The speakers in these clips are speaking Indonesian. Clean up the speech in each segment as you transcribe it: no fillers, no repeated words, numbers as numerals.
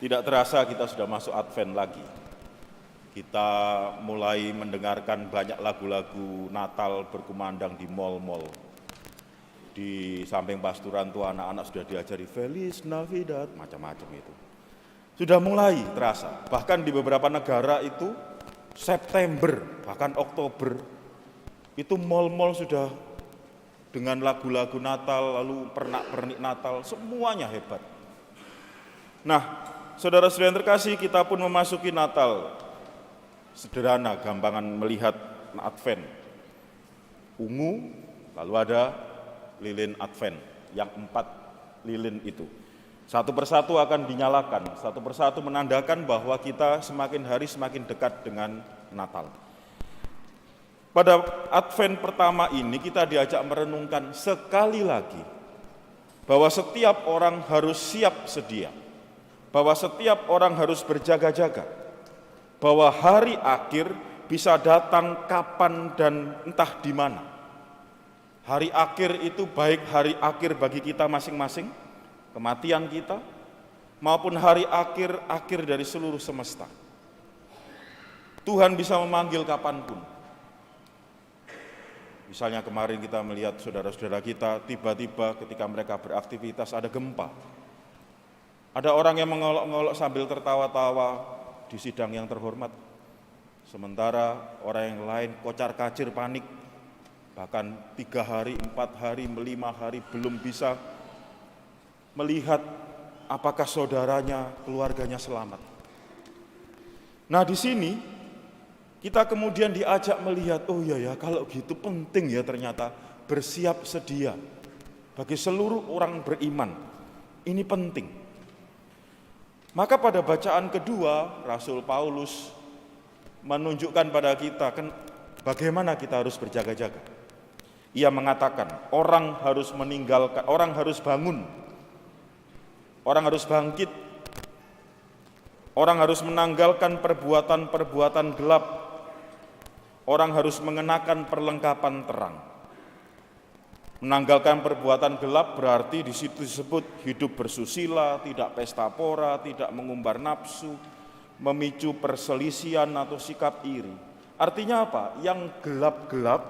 Tidak terasa kita sudah masuk Advent lagi. Kita mulai mendengarkan banyak lagu-lagu Natal berkumandang di mal-mal. Di samping pasturan tuh anak-anak sudah diajari Feliz Navidad, macam-macam itu. Sudah mulai terasa, bahkan di beberapa negara itu September, bahkan Oktober, itu mal-mal sudah dengan lagu-lagu Natal, lalu pernak-pernik Natal, semuanya hebat. Nah, saudara-saudara yang terkasih, kita pun memasuki Natal. Sederhana, gampangan melihat Advent. Ungu, lalu ada lilin Advent, yang 4 lilin itu. Satu persatu akan dinyalakan, satu persatu menandakan bahwa kita semakin hari semakin dekat dengan Natal. Pada Advent pertama ini kita diajak merenungkan sekali lagi bahwa setiap orang harus siap sedia, bahwa setiap orang harus berjaga-jaga, bahwa hari akhir bisa datang kapan dan entah di mana. Hari akhir itu baik hari akhir bagi kita masing-masing, kematian kita, maupun hari akhir dari seluruh semesta. Tuhan bisa memanggil kapanpun. Misalnya kemarin kita melihat saudara-saudara kita, tiba-tiba ketika mereka beraktivitas ada gempa. Ada orang yang mengolok-ngolok sambil tertawa-tawa di sidang yang terhormat. Sementara orang yang lain kocar-kacir panik. Bahkan 3 hari, 4 hari, 5 hari belum bisa melihat apakah saudaranya, keluarganya selamat. Nah di sini kita kemudian diajak melihat, oh iya ya kalau gitu penting ya ternyata bersiap sedia. Bagi seluruh orang beriman, ini penting. Maka pada bacaan kedua, Rasul Paulus menunjukkan pada kita bagaimana kita harus berjaga-jaga. Ia mengatakan, orang harus meninggalkan, orang harus bangun, orang harus bangkit, orang harus menanggalkan perbuatan-perbuatan gelap, orang harus mengenakan perlengkapan terang. Menanggalkan perbuatan gelap berarti di situ disebut hidup bersusila, tidak pesta pora, tidak mengumbar nafsu, memicu perselisihan atau sikap iri. Artinya apa? Yang gelap-gelap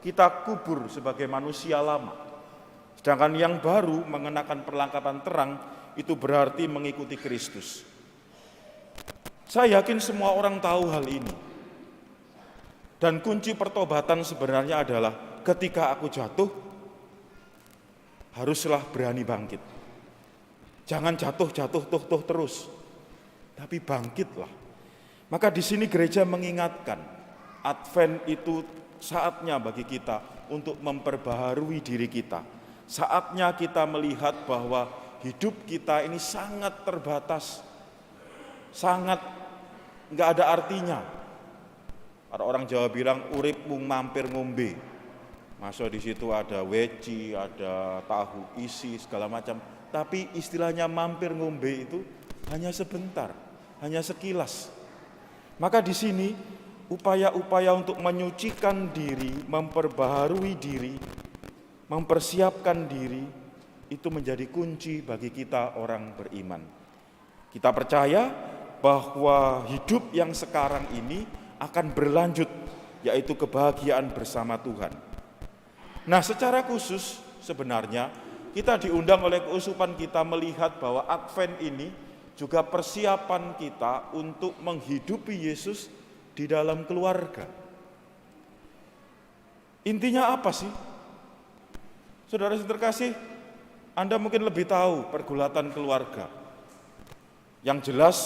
kita kubur sebagai manusia lama. Sedangkan yang baru mengenakan perlengkapan terang itu berarti mengikuti Kristus. Saya yakin semua orang tahu hal ini. Dan kunci pertobatan sebenarnya adalah ketika aku jatuh, haruslah berani bangkit. Jangan jatuh terus, tapi bangkitlah. Maka di sini gereja mengingatkan, Advent itu saatnya bagi kita untuk memperbaharui diri kita. Saatnya kita melihat bahwa hidup kita ini sangat terbatas, sangat enggak ada artinya. Ada orang Jawa bilang urip mung mampir ngombe. Masuk di situ ada weci, ada tahu isi segala macam. Tapi istilahnya mampir ngombe itu hanya sebentar, hanya sekilas. Maka di sini upaya-upaya untuk menyucikan diri, memperbaharui diri, mempersiapkan diri itu menjadi kunci bagi kita orang beriman. Kita percaya bahwa hidup yang sekarang ini akan berlanjut, yaitu kebahagiaan bersama Tuhan. Nah, secara khusus sebenarnya kita diundang oleh keusupan kita melihat bahwa Advent ini juga persiapan kita untuk menghidupi Yesus di dalam keluarga. Intinya apa sih? Saudara terkasih, Anda mungkin lebih tahu pergulatan keluarga. Yang jelas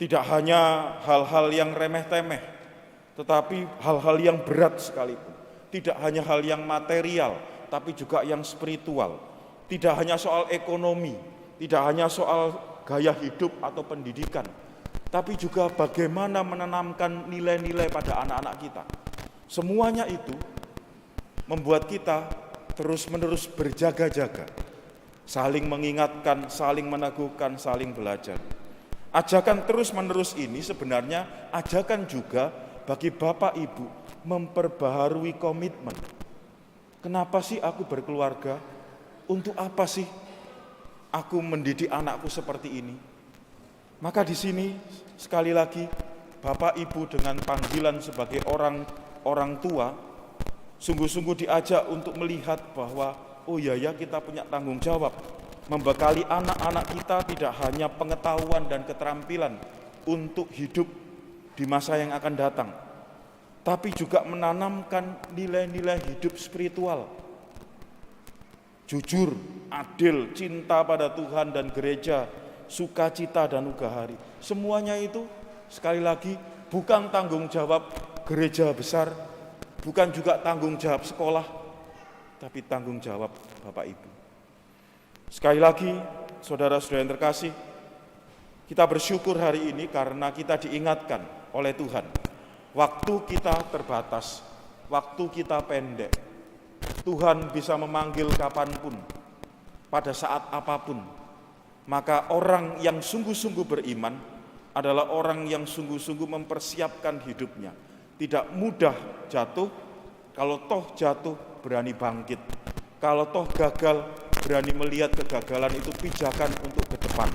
tidak hanya hal-hal yang remeh-temeh, tetapi hal-hal yang berat sekalipun. Tidak hanya hal yang material, tapi juga yang spiritual. Tidak hanya soal ekonomi, tidak hanya soal gaya hidup atau pendidikan, tapi juga bagaimana menanamkan nilai-nilai pada anak-anak kita. Semuanya itu membuat kita terus-menerus berjaga-jaga, saling mengingatkan, saling meneguhkan, saling belajar. Ajakan terus-menerus ini sebenarnya ajakan juga bagi Bapak Ibu memperbaharui komitmen. Kenapa sih aku berkeluarga? Untuk apa sih aku mendidik anakku seperti ini? Maka di sini sekali lagi Bapak Ibu dengan panggilan sebagai orang tua sungguh-sungguh diajak untuk melihat bahwa oh ya kita punya tanggung jawab membekali anak-anak kita tidak hanya pengetahuan dan keterampilan untuk hidup di masa yang akan datang, tapi juga menanamkan nilai-nilai hidup spiritual. Jujur, adil, cinta pada Tuhan dan gereja, sukacita dan ugahari. Semuanya itu sekali lagi bukan tanggung jawab gereja besar, bukan juga tanggung jawab sekolah, tapi tanggung jawab Bapak Ibu. Sekali lagi, saudara-saudara yang terkasih, kita bersyukur hari ini karena kita diingatkan oleh Tuhan. Waktu kita terbatas, waktu kita pendek. Tuhan bisa memanggil kapanpun, pada saat apapun. Maka orang yang sungguh-sungguh beriman adalah orang yang sungguh-sungguh mempersiapkan hidupnya. Tidak mudah jatuh, kalau toh jatuh berani bangkit. Kalau toh gagal, berani melihat kegagalan itu pijakan untuk ke depan.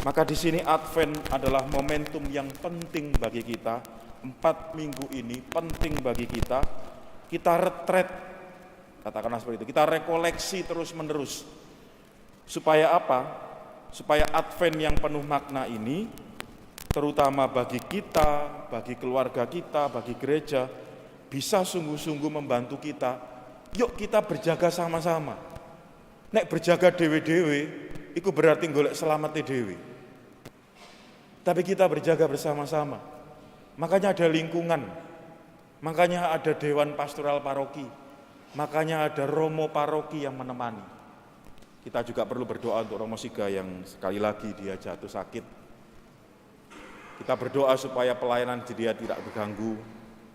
Maka di sini Advent adalah momentum yang penting bagi kita. 4 minggu ini penting bagi kita. Kita retret, katakanlah seperti itu. Kita rekoleksi terus-menerus. Supaya apa? Supaya Advent yang penuh makna ini, terutama bagi kita, bagi keluarga kita, bagi gereja, bisa sungguh-sungguh membantu kita. Yuk kita berjaga sama-sama. Nek berjaga dewe-dewe, itu berarti golek selamatnya dewe. Tapi kita berjaga bersama-sama. Makanya ada lingkungan, makanya ada Dewan Pastoral Paroki, makanya ada Romo Paroki yang menemani. Kita juga perlu berdoa untuk Romo Siga yang sekali lagi dia jatuh sakit. Kita berdoa supaya pelayanan dia tidak terganggu,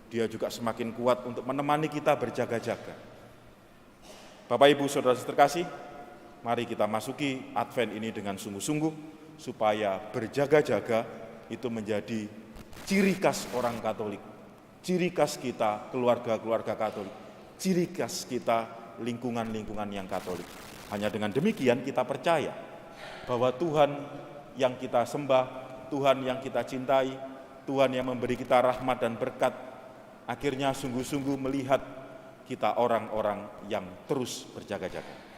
dia juga semakin kuat untuk menemani kita berjaga-jaga. Bapak Ibu Saudara terkasih, mari kita masuki Advent ini dengan sungguh-sungguh, supaya berjaga-jaga itu menjadi ciri khas orang Katolik, ciri khas kita keluarga-keluarga Katolik, ciri khas kita lingkungan-lingkungan yang Katolik. Hanya dengan demikian kita percaya bahwa Tuhan yang kita sembah, Tuhan yang kita cintai, Tuhan yang memberi kita rahmat dan berkat, akhirnya sungguh-sungguh melihat kita orang-orang yang terus berjaga-jaga.